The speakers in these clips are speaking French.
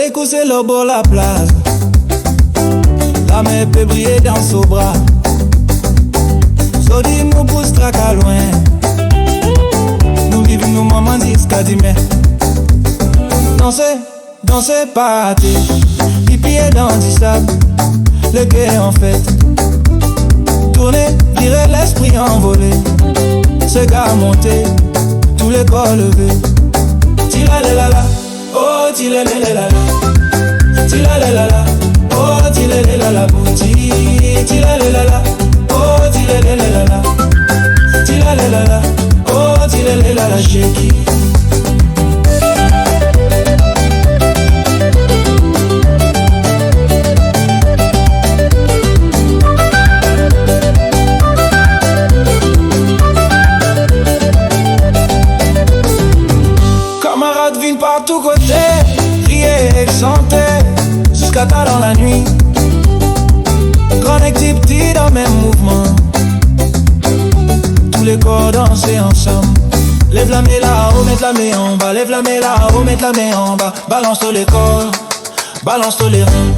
soleil couche le bord la plage. La mer peut briller dans son bras. Sodi nous pousse traca loin. Nous vivons nos moments jusqu'à demain. Danser, danser, party. Pipi dans du sable. Le cœur en fête. Tourner, virer l'esprit envolé. Ce gars monté, tous les corps levés. Tila la la la, oh tila la la la. Tila la la la, oh tila la la la. Tila la la la, oh tila la la la. Tila la la la, oh tila la la la. Shake. Par tous côtés, riez et chantez jusqu'à tard dans la nuit. Grand et petit dans le même mouvement. Tous les corps danser ensemble. Lève la main là-haut, mets la main en bas. Lève la main là-haut, mets la main en bas. Balance tous les corps, balance tous les reins.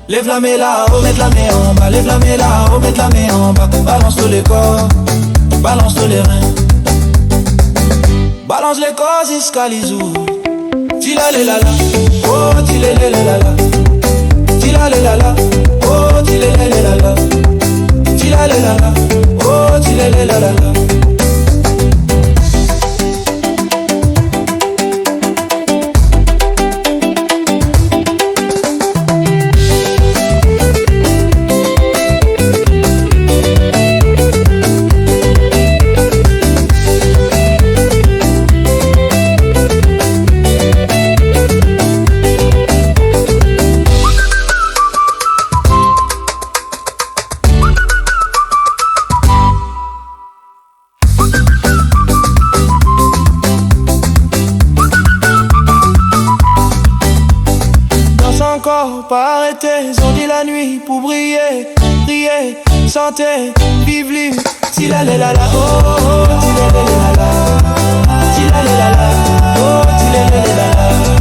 Lève la main là-haut, mets la main en bas. Lève la main là-haut, mets la main en bas. Balance tous les corps, balance tous les reins. Balance les corps jusqu'à l'isou. Tila la la, oh tila la la la. Tila la la, oh tila la la la. Tila la la, oh tila la la la. Encore pas arrêter, ils ont dit la nuit pour briller, rier, chanter, vive lui. Tila la la la, oh tila la la la, tila la la la, oh tila la la la.